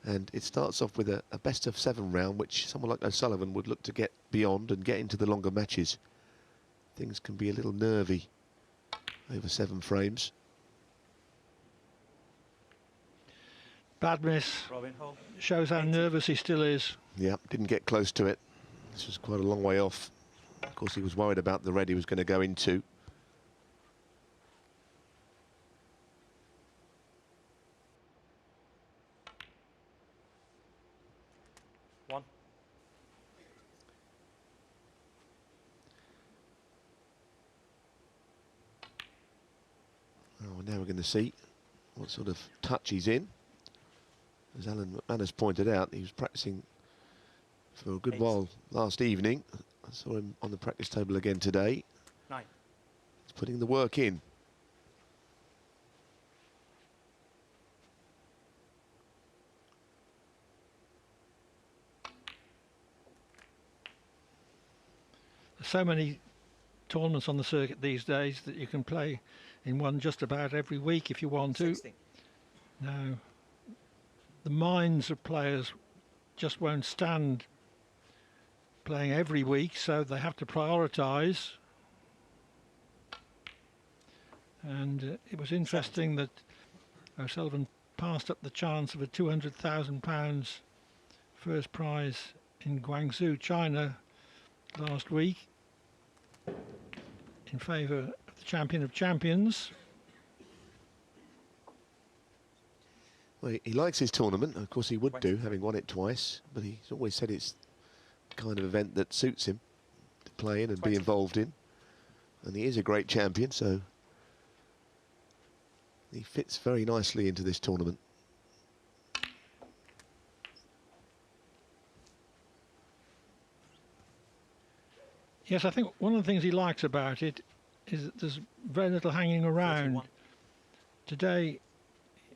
And it starts off with a best of 7 round, which someone like O'Sullivan would look to get beyond and get into the longer matches. Things can be a little nervy over 7 frames. Bad miss. Shows how nervous he still is. Yeah, didn't get close to it. This was quite a long way off. Of course, he was worried about the red he was going to go into. One. Oh, now we're going to see what sort of touch he's in. As Alan McManus pointed out, he was practicing for a good while last evening. I saw him on the practice table again today. 9. He's putting the work in. There's so many tournaments on the circuit these days that you can play in one just about every week if you want to. 16. Now, the minds of players just won't stand playing every week, so they have to prioritise. And it was interesting that O'Sullivan passed up the chance of a £200,000 first prize in Guangzhou, China last week in favour of the champion of champions. Well, he likes his tournament. Of course he would do, having won it twice, but he's always said it's the kind of event that suits him to play in and be involved in. And he is a great champion, so he fits very nicely into this tournament. Yes, I think one of the things he likes about it is that there's very little hanging around. 41. Today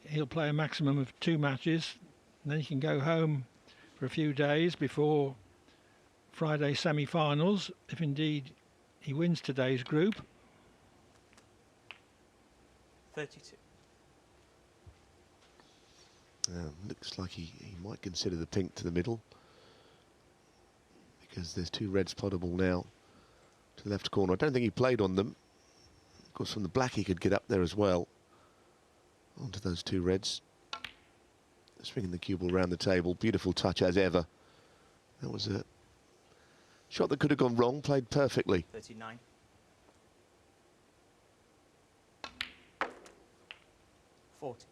he'll play a maximum of 2 matches, and then he can go home for a few days before Friday semi-finals, if indeed he wins today's group. 32. Looks like he might consider the pink to the middle, because there's 2 reds potable now to the left corner. I don't think he played on them. Of course, from the black he could get up there as well. Onto those 2 reds. Swinging the cue ball around the table. Beautiful touch as ever. That was a shot that could have gone wrong, played perfectly. 39. 40.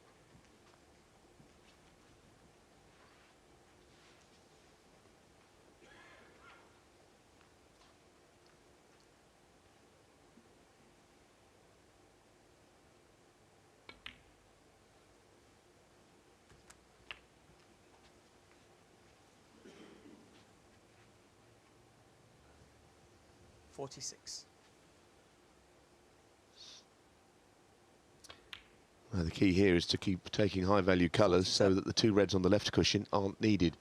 The key here is to keep taking high value colours so that the 2 reds on the left cushion aren't needed.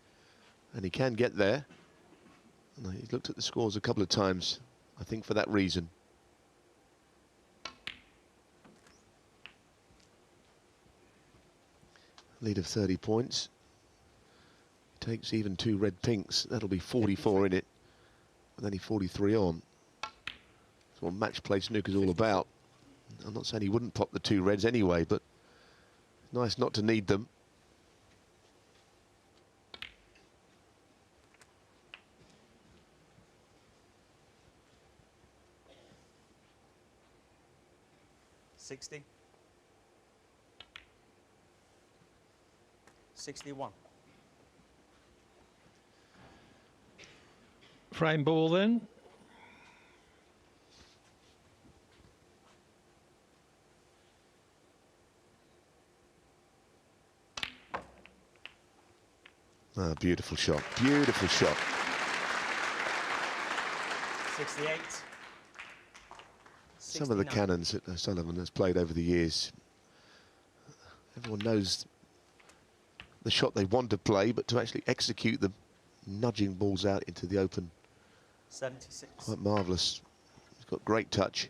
And he can get there. And he's looked at the scores a couple of times, I think, for that reason. Lead of 30 points. He takes even 2 red pinks. That'll be 44 in it. With only 43 on. That's what match play snooker's all about. I'm not saying he wouldn't pop the 2 reds anyway, but nice not to need them. $60. 61. Frame ball then. Ah, beautiful shot, beautiful shot. 68. Some of the 69. cannons that O'Sullivan has played over the years, everyone knows the shot they want to play, but to actually execute them, nudging balls out into the open, 76. quite marvellous. He's got great touch.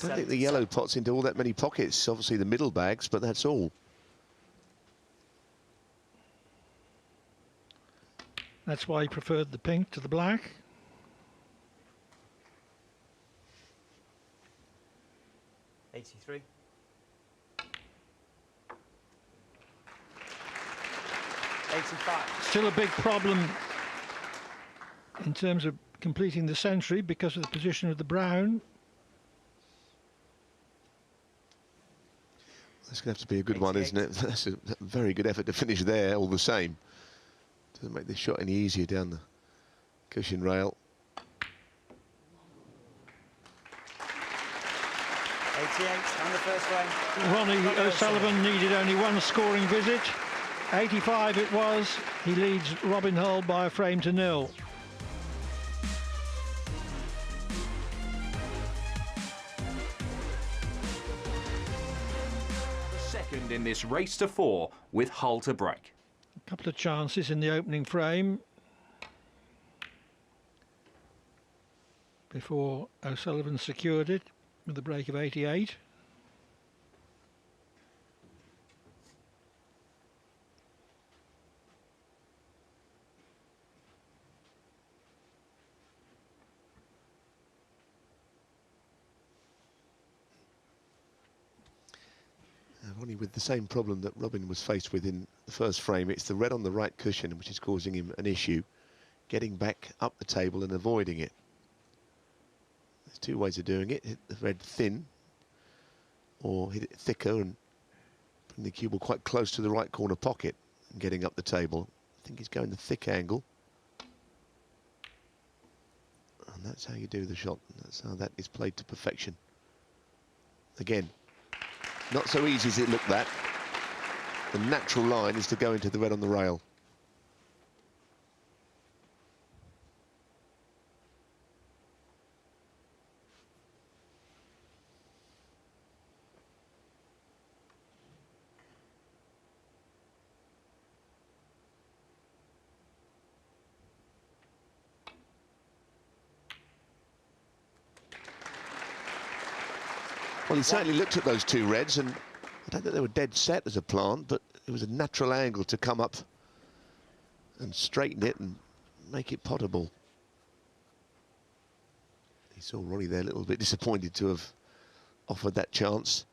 I don't think the yellow pot's into all that many pockets. Obviously the middle bags, but that's all. That's why he preferred the pink to the black. $83. 85. Still a big problem in terms of completing the century because of the position of the brown. That's going to have to be a good one, isn't it? That's a very good effort to finish there, all the same. Doesn't make this shot any easier down the cushion rail. 88 on the first frame. Ronnie O'Sullivan needed only one scoring visit. 85 it was. He leads Robin Hull by a frame to nil. Second in this race to 4 with Hull to break. A couple of chances in the opening frame before O'Sullivan secured it with a break of 88. Ronnie with the same problem that Robin was faced with in the first frame. It's the red on the right cushion which is causing him an issue, getting back up the table and avoiding it. There's two ways of doing it: hit the red thin, or hit it thicker and bring the cue ball quite close to the right corner pocket and getting up the table. I think he's going the thick angle, and that's how you do the shot. That's how that is played to perfection. Again, not so easy as it looked that. The natural line is to go into the red on the rail. Well, he certainly looked at those two reds, and I don't think they were dead set as a plant, but it was a natural angle to come up and straighten it and make it potable. He saw Ronnie there a little bit disappointed to have offered that chance.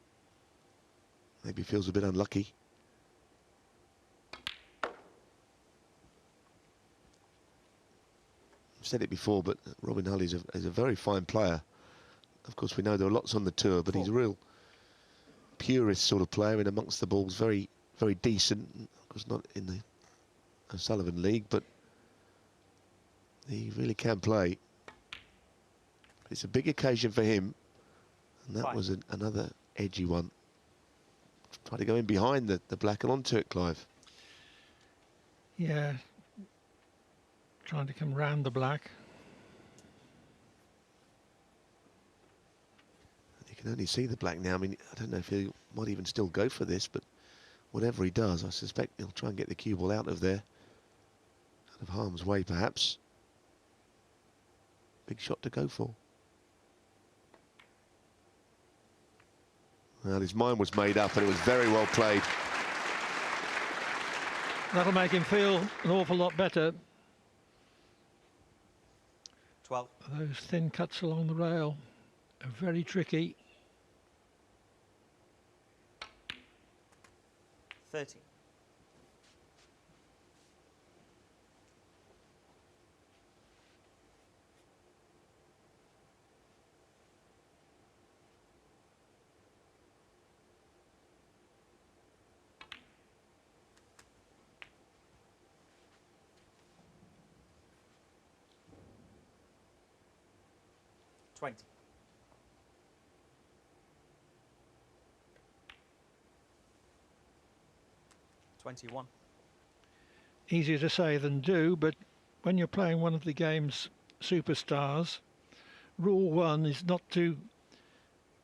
Maybe feels a bit unlucky. I've said it before, but Robin Hull is a very fine player. Of course, we know there are lots on the tour, but he's a real purist sort of player in amongst the balls. Very, very decent. Of course, not in the O'Sullivan League, but he really can play. It's a big occasion for him, and that was another edgy one. Try to go in behind the black and onto it, Clive. Yeah, trying to come round the black. You can only see the black now. I mean, I don't know if he might even still go for this, but whatever he does, I suspect he'll try and get the cue ball out of there. Out of harm's way, perhaps. Big shot to go for. Well, his mind was made up, and it was very well played. That'll make him feel an awful lot better. 12. Those thin cuts along the rail are very tricky. 30. $20. 21. Easier to say than do, but when you're playing one of the game's superstars, rule one is not to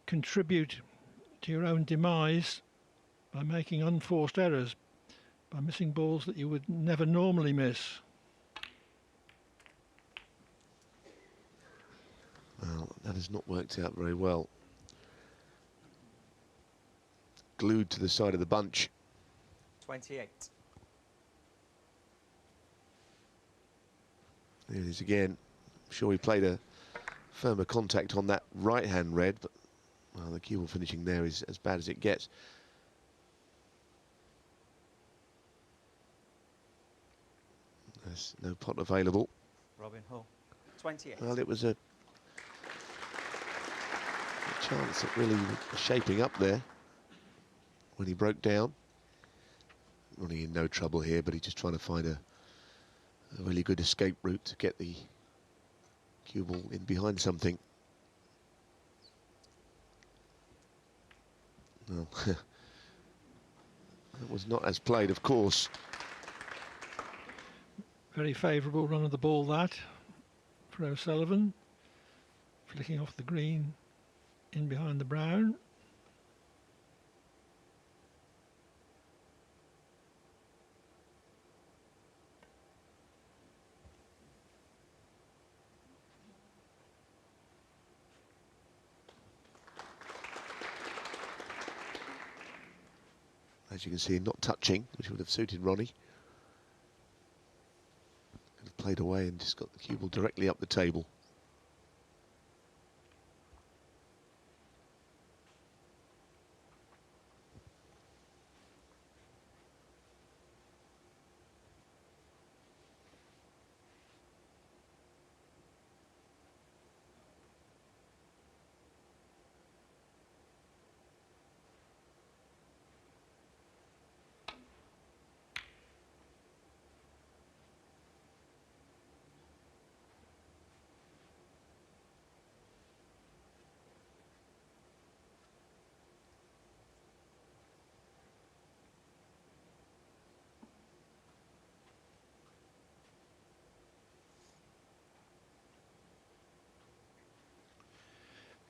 contribute to your own demise by making unforced errors, by missing balls that you would never normally miss. Well, that has not worked out very well. glued to the side of the bunch. 28. There it is again. I'm sure he played a firmer contact on that right-hand red, but well, the cue ball finishing there is as bad as it gets. There's no pot available. Robin Hull. 28. Well, it was a chance that really was shaping up there when he broke down. Ronnie in no trouble here, but he's just trying to find a really good escape route to get the cue ball in behind something. No, that was not as played, of course. Very favourable run of the ball that for O'Sullivan. Flicking off the green in behind the brown. As you can see, not touching, which would have suited Ronnie. Could have played away and just got the cue ball directly up the table.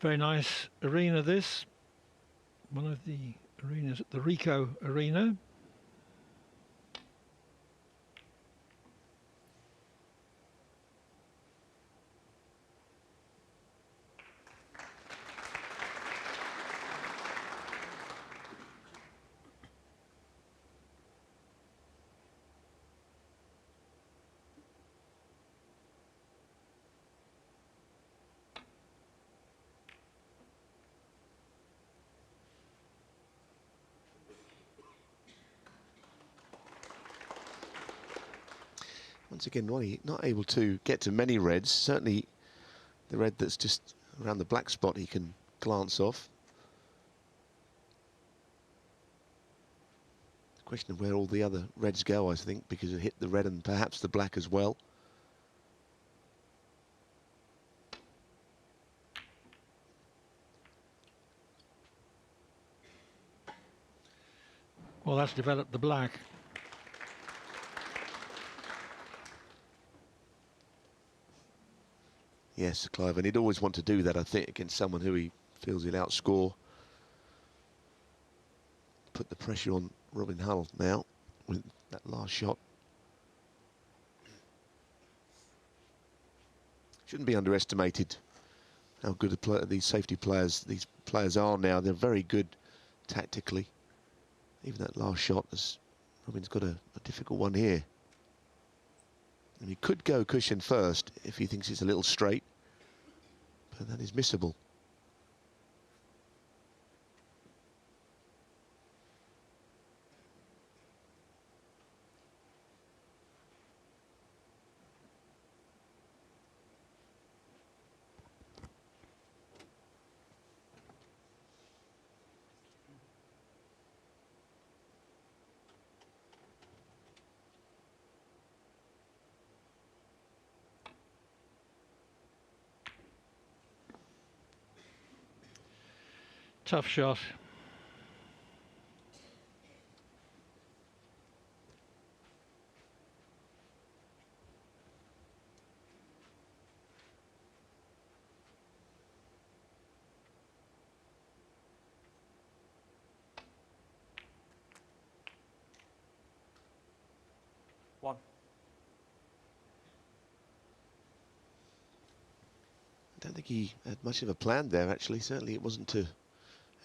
Very nice arena this. One of the arenas at the Rico Arena. Once again, Ronnie not able to get to many reds. Certainly the red that's just around the black spot he can glance off. Question of where all the other reds go, I think, because it hit the red and perhaps the black as well. Well, that's developed the black. Yes, Clive, and he'd always want to do that, I think, against someone who he feels he'll outscore. Put the pressure on Robin Hull now with that last shot. Shouldn't be underestimated how good these safety players, these players are now. They're very good tactically. Even that last shot, as Robin's got a difficult one here. And he could go cushion first if he thinks it's a little straight, but that is missable. Tough shot. One. I don't think he had much of a plan there, actually. Certainly it wasn't to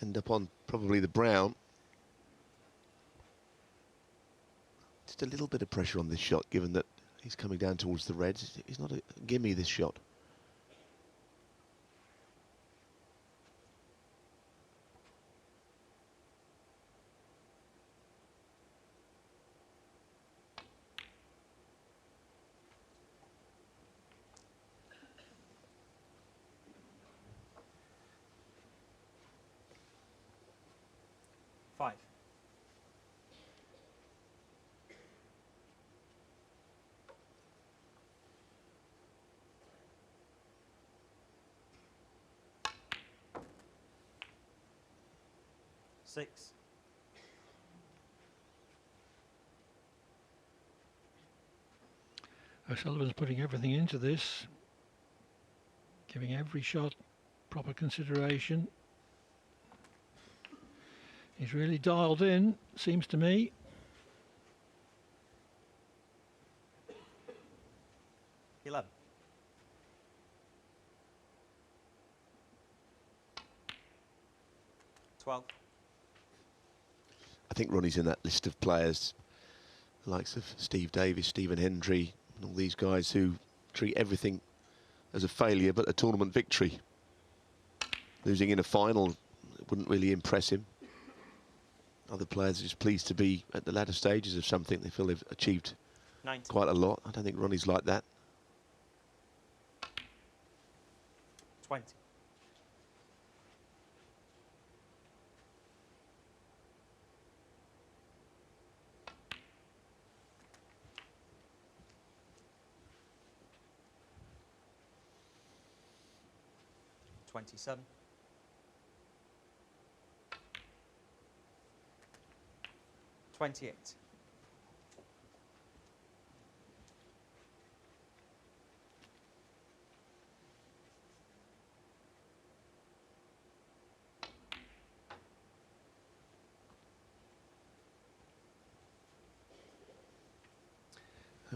end up on probably the brown. Just a little bit of pressure on this shot, given that he's coming down towards the reds. He's not a gimme, this shot. Five. Six. O'Sullivan's putting everything into this, giving every shot proper consideration. He's really dialed in, seems to me. 11. $12. I think Ronnie's in that list of players, the likes of Steve Davis, Stephen Hendry, and all these guys who treat everything as a failure but a tournament victory. Losing in a final wouldn't really impress him. Other players are just pleased to be at the latter stages of something. They feel they've achieved 90. quite a lot. I don't think Ronnie's like that. 20. $27. 28.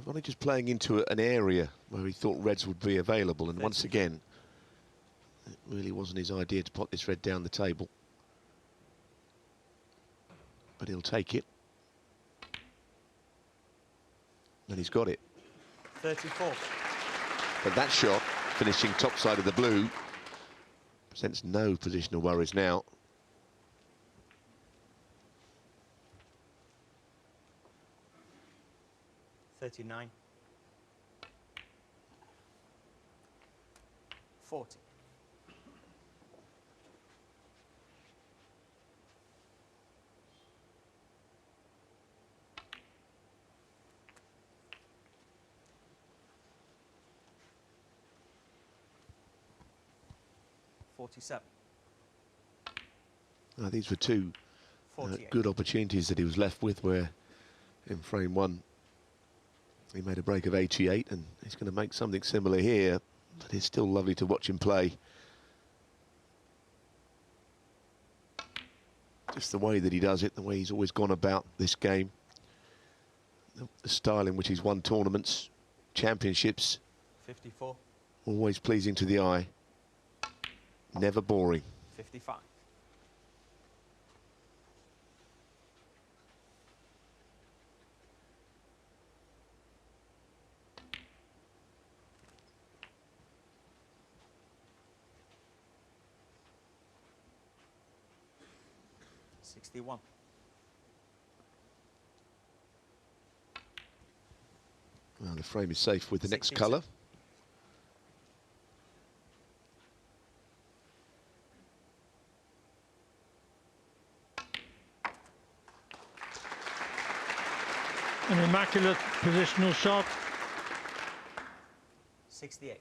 Ronnie just playing into an area where he thought reds would be available, and once again, it really wasn't his idea to pot this red down the table. But he'll take it. And he's got it. 34. But that shot, finishing top side of the blue, presents no positional worries now. $39. 40. $47. These were two 48. good opportunities that he was left with, where in frame one he made a break of 88, and he's going to make something similar here, but it's still lovely to watch him play. Just the way that he does it, the way he's always gone about this game, the style in which he's won tournaments, championships, 54. always pleasing to the eye, never boring. 55. $61. Well, the frame is safe with the next 62. colour. An immaculate positional shot, 68.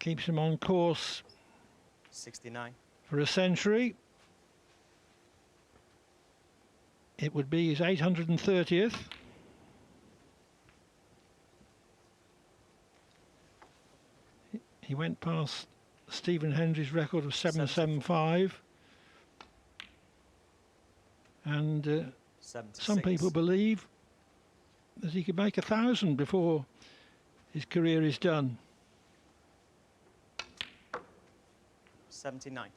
keeps him on course 69. for a century. It would be his 830th. He went past Stephen Hendry's record of 775. And some 76. people believe that he could make 1,000 before his career is done. 79.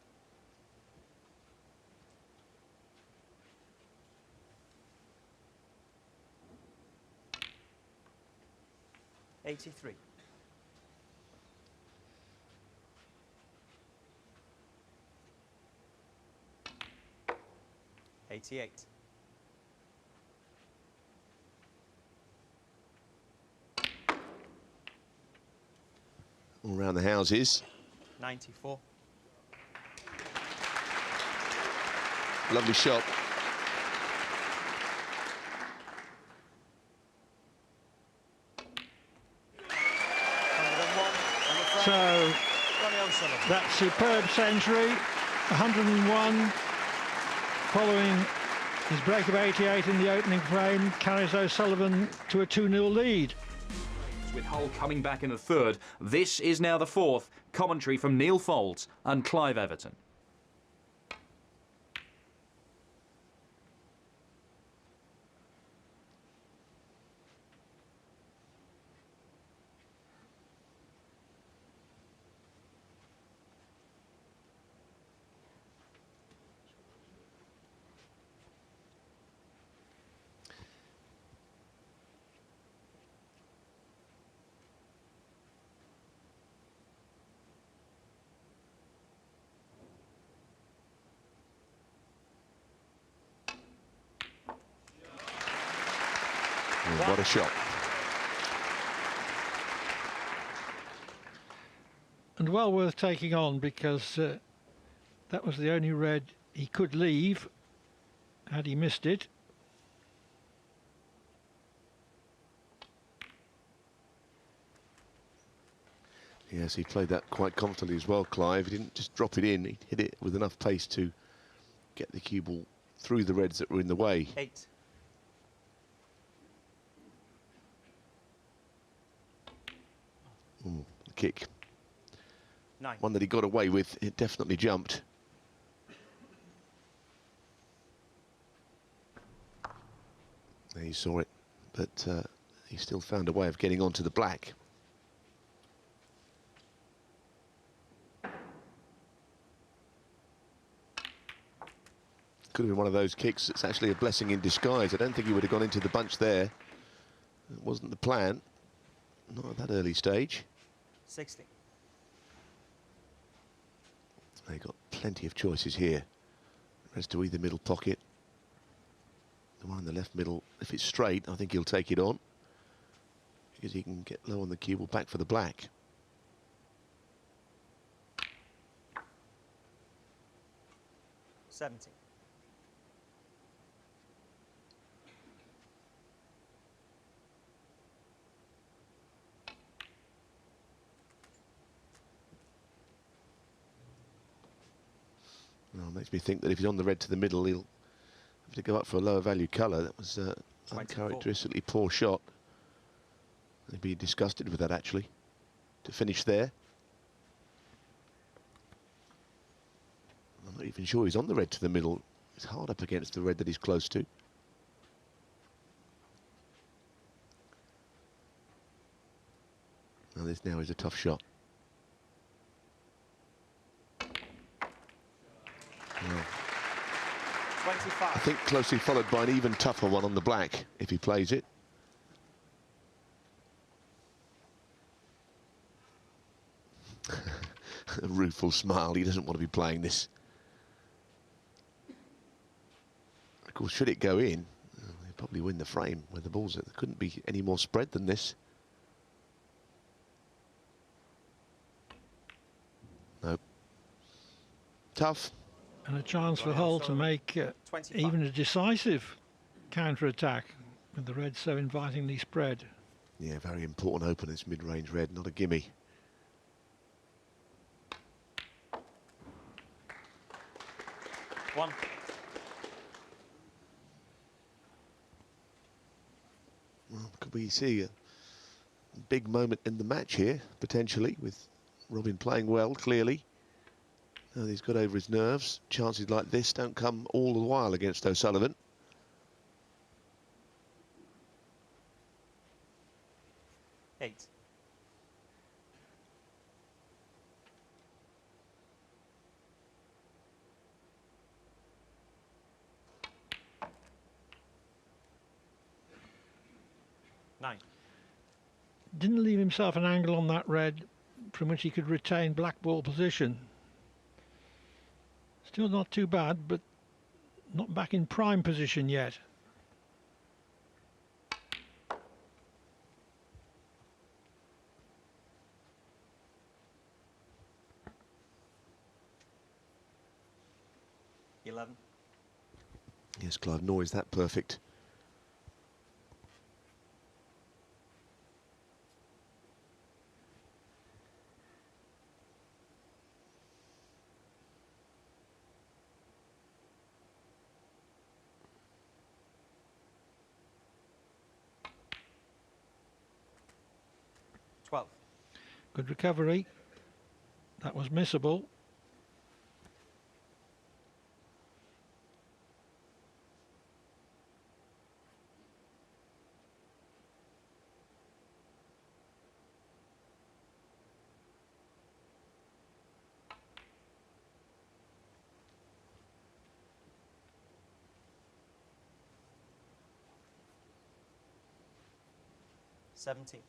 83. 88. All round the houses. 94. Lovely shot. So that superb century, 101, following his break of 88 in the opening frame, carries O'Sullivan to a 2-0 lead. With Hull coming back in the third, this is now the fourth. Commentary from Neil Foulds and Clive Everton. Oh, what a shot. And well worth taking on, because that was the only red he could leave had he missed it. Yes, he played that quite confidently as well, Clive. He didn't just drop it in, he hit it with enough pace to get the cue ball through the reds that were in the way. 8. Ooh, the kick. 9. One that he got away with, it definitely jumped. He saw it, but he still found a way of getting onto the black. Could have been one of those kicks that's actually a blessing in disguise. I don't think he would have gone into the bunch there. It wasn't the plan, not at that early stage. 60. They've got plenty of choices here. As to either middle pocket. The one in the left middle, if it's straight, I think he'll take it on, because he can get low on the cue ball back for the black. $70. Well, it makes me think that if he's on the red to the middle, he'll have to go up for a lower value colour. That was uncharacteristically poor shot. He'd be disgusted with that, actually, to finish there. I'm not even sure he's on the red to the middle. It's hard up against the red that he's close to. Now this now is a tough shot. Well, 25. I think closely followed by an even tougher one on the black, if he plays it. A rueful smile, he doesn't want to be playing this. Of course, should it go in, he'll probably win the frame where the ball's at. There couldn't be any more spread than this. Nope. Tough. And a chance for Hull to make even a decisive counter-attack, with the reds so invitingly spread. Yeah, very important open, this mid-range red, not a gimme. One. Well, could we see a big moment in the match here, potentially, with Robin playing well, clearly. Now he's got over his nerves. Chances like this don't come all the while against O'Sullivan. Eight. Nine. Didn't leave himself an angle on that red from which he could retain black ball position. Still not too bad, but not back in prime position yet. Eleven. Yes, Clive, nor is that perfect. Good recovery. That was missable. Seventeen.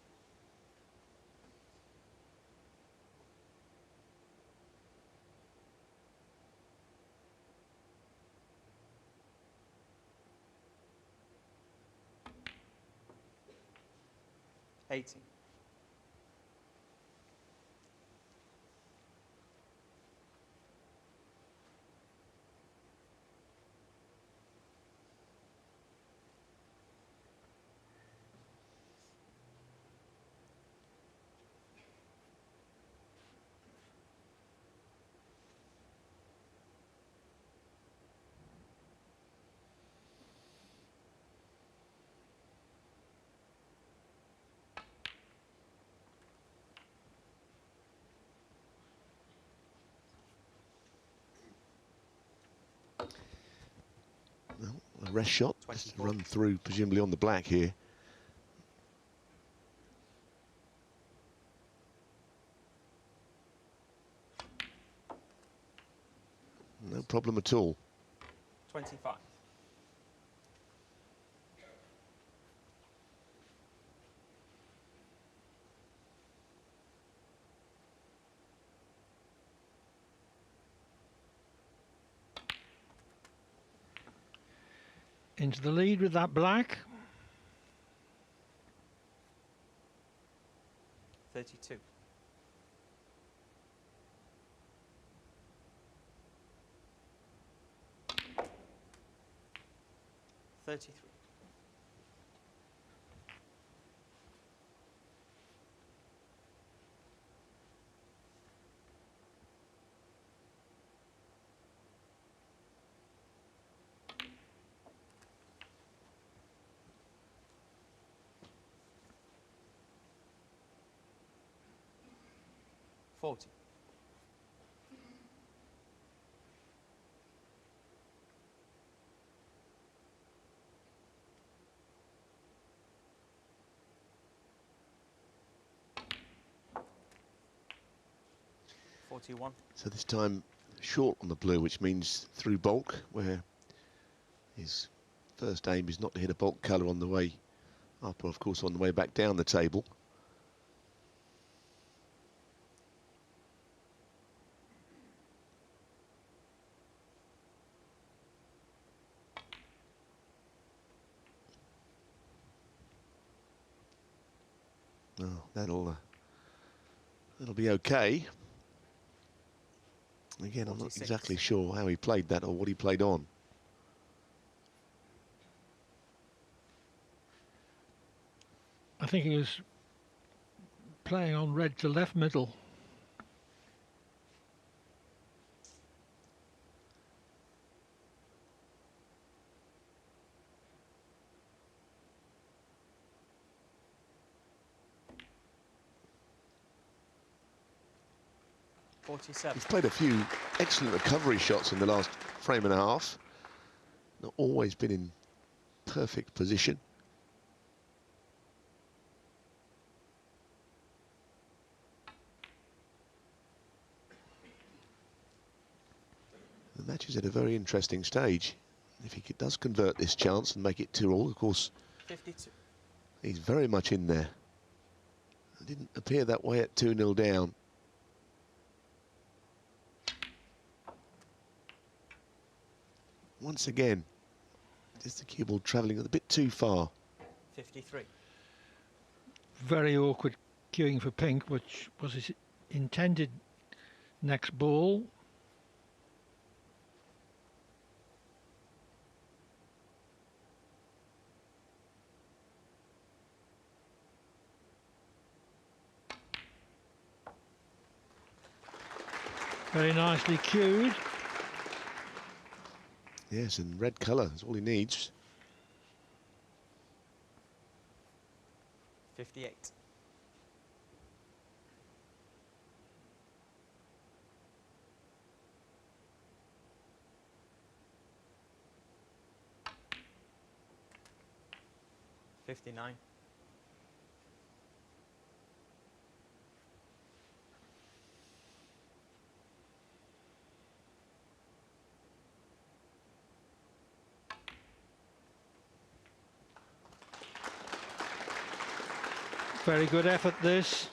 Eighteen. Well, a rest shot. Just 24. run through, presumably on the black here. No problem at all. 25. Into the lead with that black. 32. 33. 40. 41. So this time short on the blue, which means through bulk, where his first aim is not to hit a bulk colour on the way up, or of course on the way back down the table. Oh, that'll be okay. Again, I'm not 46. exactly sure how he played that or what he played on. I think he was playing on red to left middle. He's played a few excellent recovery shots in the last frame and a half. Not always been in perfect position. The match is at a very interesting stage. If he does convert this chance and make it 2-all, of course, 52. he's very much in there. It didn't appear that way at 2-0 down. Once again, just the cue ball travelling a bit too far. 53. Very awkward queuing for pink, which was his intended next ball. Very nicely cued. Yes, and red colour is all he needs. 58. $59. Very good effort this.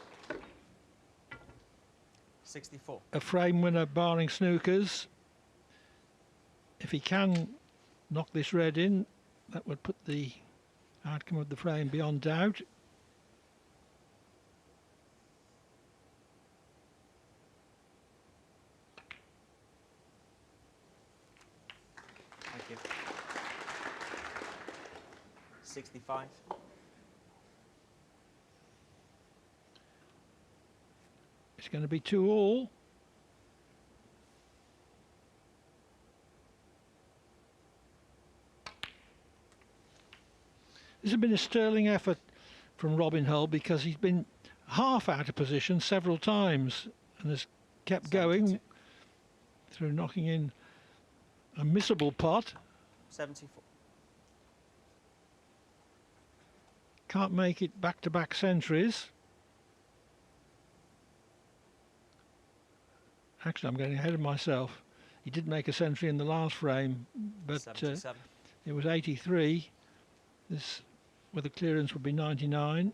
64. A frame winner barring snookers. If he can knock this red in, that would put the outcome of the frame beyond doubt. Thank you. 65. It's going to be 2-all. This has been a sterling effort from Robin Hull because he's been half out of position several times and has kept going 72. through knocking in a missable pot. 74. Can't make it back-to-back centuries. Actually, I'm getting ahead of myself. He did make a century in the last frame, but 77. it was 83. This, with a clearance, would be 99.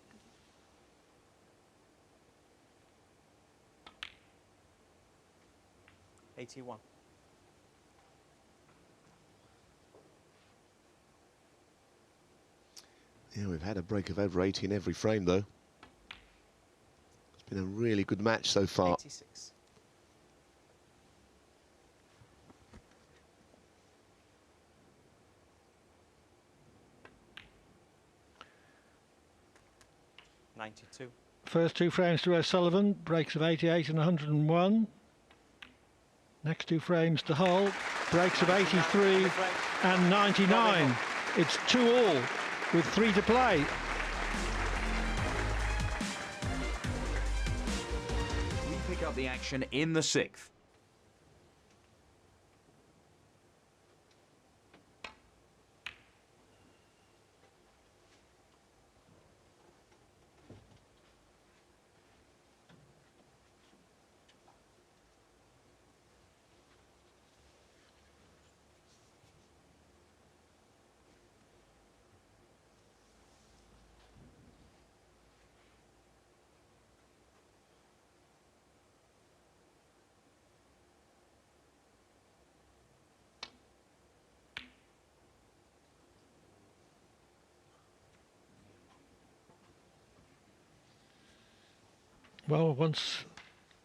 $81. Yeah, we've had a break of over 80 in every frame, though. It's been a really good match so far. 86. $92. First two frames to O'Sullivan, breaks of 88 and 101. Next two frames to Hull, breaks of 83 and 99. It's 2-all with 3 to play. We pick up the action in the 6th. Well, once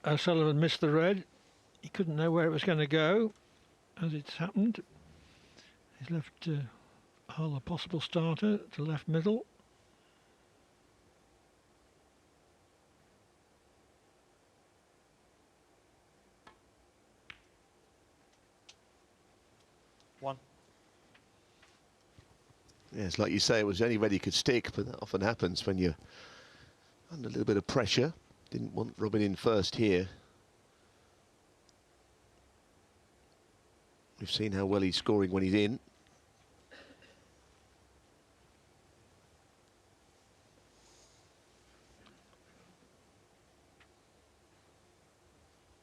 O'Sullivan missed the red, he couldn't know where it was going to go, as it's happened. He's left Hull a possible starter to left middle. $1. Yes, like you say, it was the only red he could stick, but that often happens when you're under a little bit of pressure. Didn't want Robin in first here. We've seen how well he's scoring when he's in.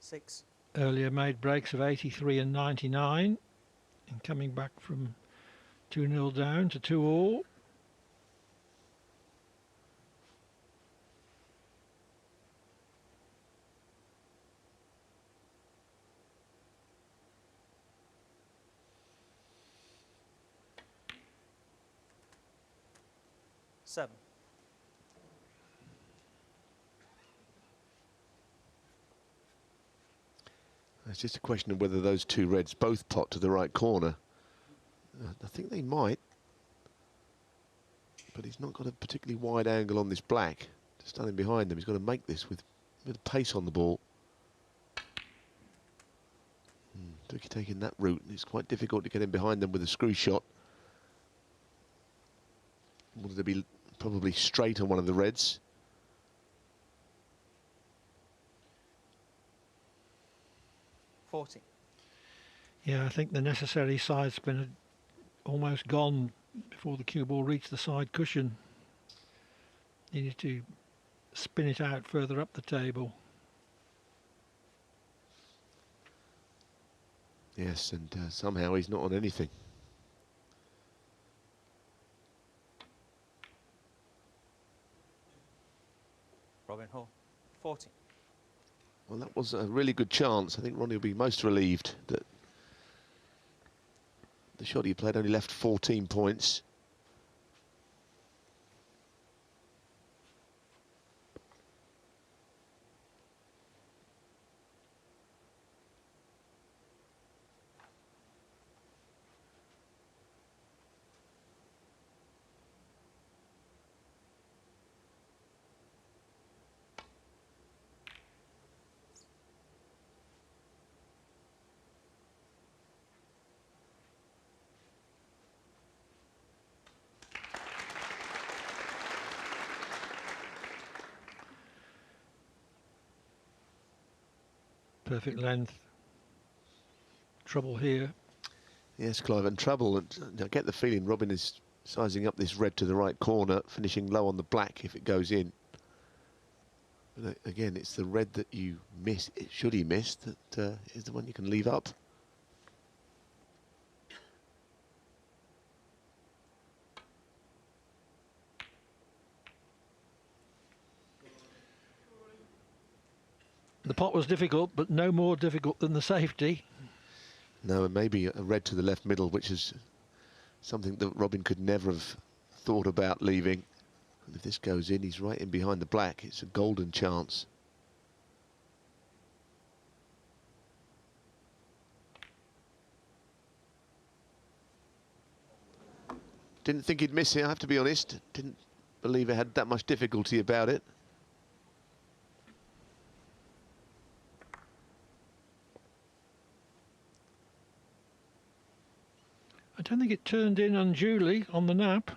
$6. Earlier made breaks of 83 and 99, and coming back from 2-0 down to 2-all. 7. It's just a question of whether those two reds both pot to the right corner. I think they might, but he's not got a particularly wide angle on this black. Just standing behind them, he's got to make this with a bit of pace on the ball. Tricky taking that route. It's quite difficult to get in behind them with a screw shot. Wanted to be probably straight on one of the reds. Yeah, I think the necessary side spin had almost gone before the cue ball reached the side cushion. Needed to spin it out further up the table. Yes, and somehow he's not on anything. Robin Hall, 40. Well, that was a really good chance. I think Ronnie will be most relieved that the shot he played only left 14 points. Perfect length. Trouble here. Yes, Clive, and trouble. And I get the feeling Robin is sizing up this red to the right corner, finishing low on the black if it goes in. But again, it's the red that you miss, should he miss, that is the one you can leave up. The pot was difficult, but no more difficult than the safety. No, and maybe a red to the left middle, which is something that Robin could never have thought about leaving. And if this goes in, he's right in behind the black. It's a golden chance. Didn't think he'd miss it, I have to be honest. Didn't believe it had that much difficulty about it. I don't think it turned in unduly on the nap.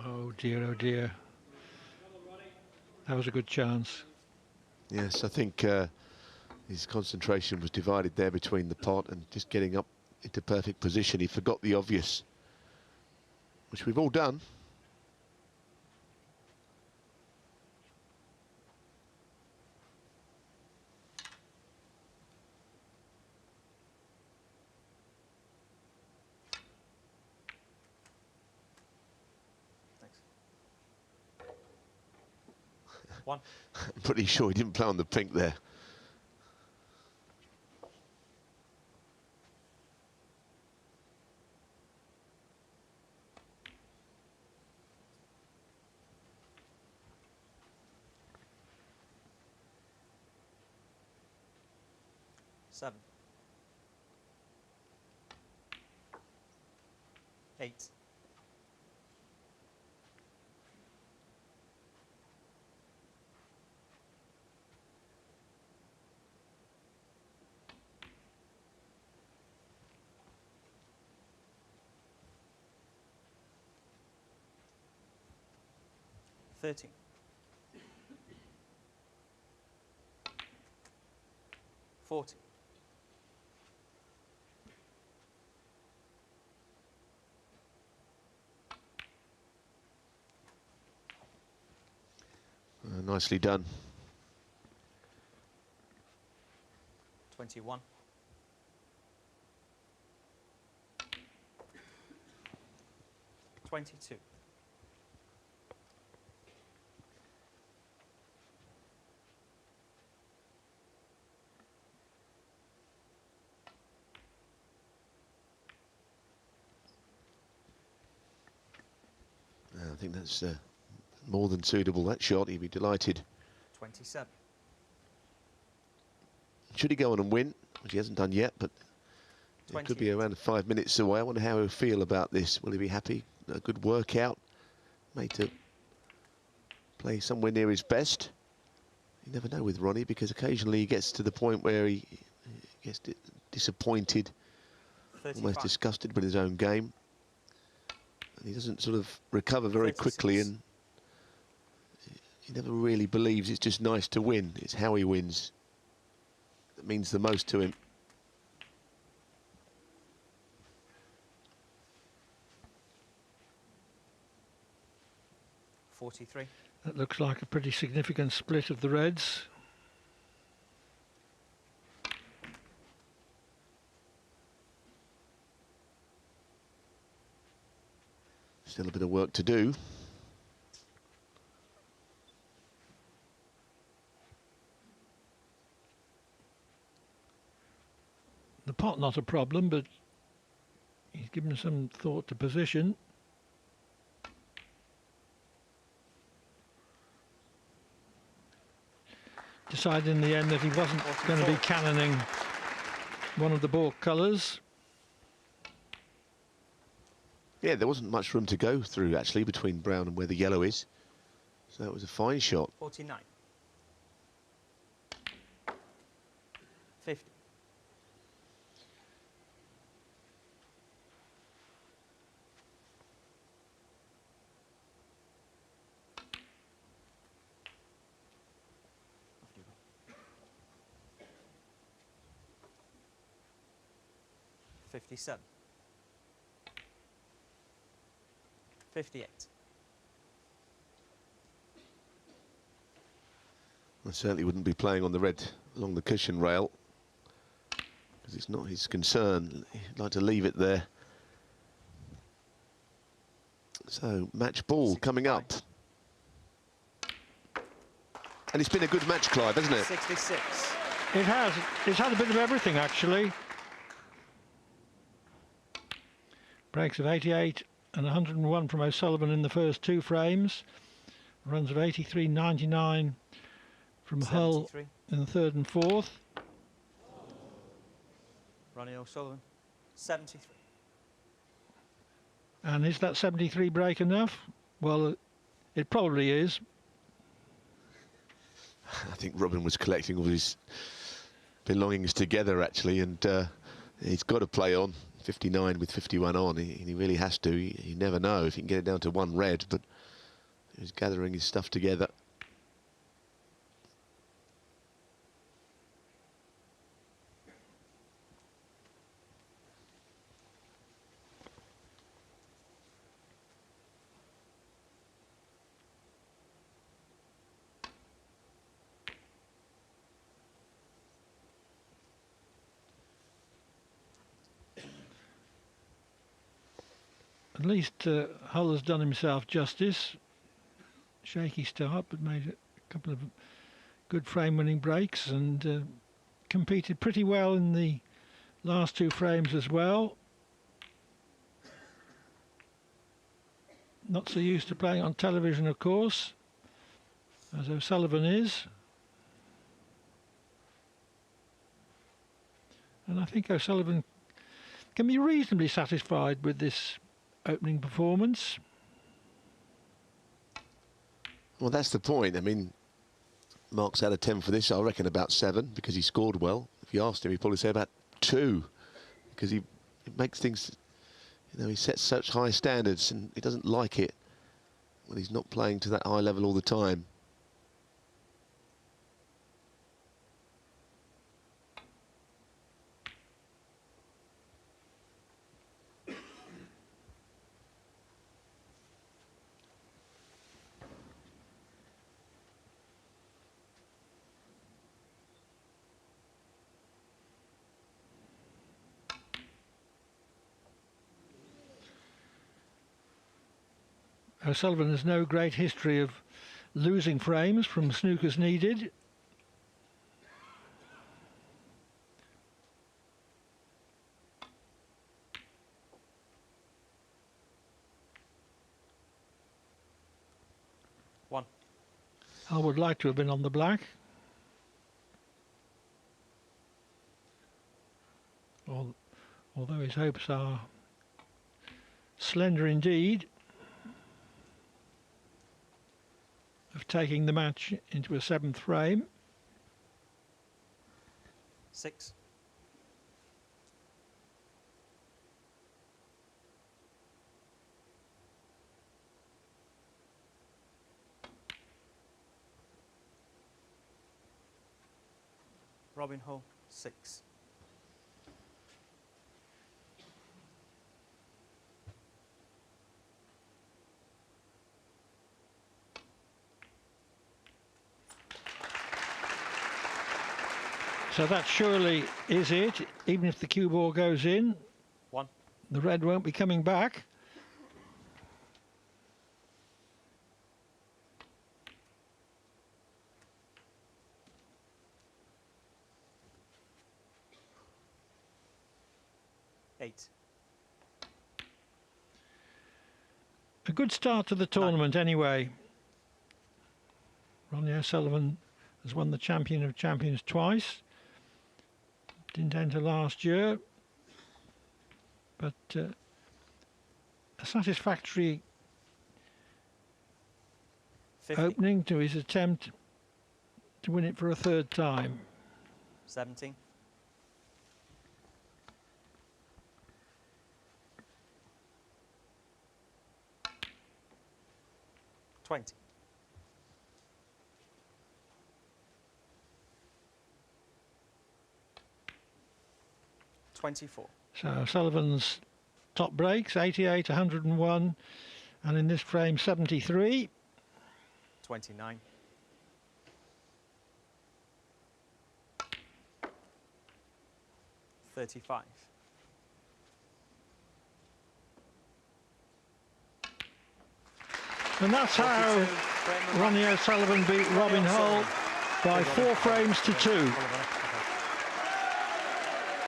Oh dear, oh dear. That was a good chance. Yes, I think his concentration was divided there between the pot and just getting up into perfect position. He forgot the obvious, which we've all done. One. I'm pretty sure he didn't play on the pink there. Seven. 8. $30. 40. Nicely done. 21. 22. think that's more than suitable, that shot. He'd be delighted. 27. Should he go on and win, which he hasn't done yet, but it could be 28. around 5 minutes away. I wonder how he'll feel about this. Will he be happy? A good workout, made to play somewhere near his best. You never know with Ronnie, because occasionally he gets to the point where he gets disappointed, 35. almost disgusted with his own game. And he doesn't sort of recover very 36. quickly, and he never really believes it's just nice to win. It's how he wins that means the most to him. $43. That looks like a pretty significant split of the Reds. Still a bit of work to do. The pot not a problem, but he's given some thought to position. Decided in the end that he wasn't going to be cannoning one of the balk colours. Yeah, there wasn't much room to go through, actually, between brown and where the yellow is. So that was a fine shot. 49. 50. $57. 58. I certainly wouldn't be playing on the red along the cushion rail, because it's not his concern. He'd like to leave it there. So, match ball coming up. And it's been a good match, Clive, hasn't it? 66. It has. It's had a bit of everything, actually. Breaks of 88 and 101 from O'Sullivan in the first two frames. Runs of 83.99 from Hull 73. in the third and fourth. Ronnie O'Sullivan. 73. And is that 73 break enough? Well, it probably is. I think Robin was collecting all his belongings together, actually, and he's got to play on. 59 with 51 on. He really has to. You never know if he can get it down to one red, but he's gathering his stuff together. At least Hull has done himself justice. Shaky start, but made a couple of good frame-winning breaks and competed pretty well in the last two frames as well. Not so used to playing on television, of course, as O'Sullivan is. And I think O'Sullivan can be reasonably satisfied with this opening performance. Well, that's the point. I mean, marks out of 10 for this, I reckon about 7, because he scored well. If you asked him, he'd probably say about 2, because he makes things, you know, he sets such high standards, and he doesn't like it when he's not playing to that high level all the time. O'Sullivan has no great history of losing frames from snookers needed. I would like to have been on the black. Although his hopes are slender indeed of taking the match into a 7th frame. 6. Robin Hull, 6. So that surely is it. Even if the cue ball goes in, 1. the red won't be coming back. Eight. A good start to the tournament anyway. Ronnie O'Sullivan has won the Champion of Champions twice. Didn't enter last year, but a satisfactory 50. opening to his attempt to win it for a 3rd time. 17. 20. 24. So Sullivan's top breaks, 88, 101, and in this frame 73. 29. 35. And that's how 42. Ronnie O'Sullivan beat Robin Hull by 4 frames to 2. Oliver.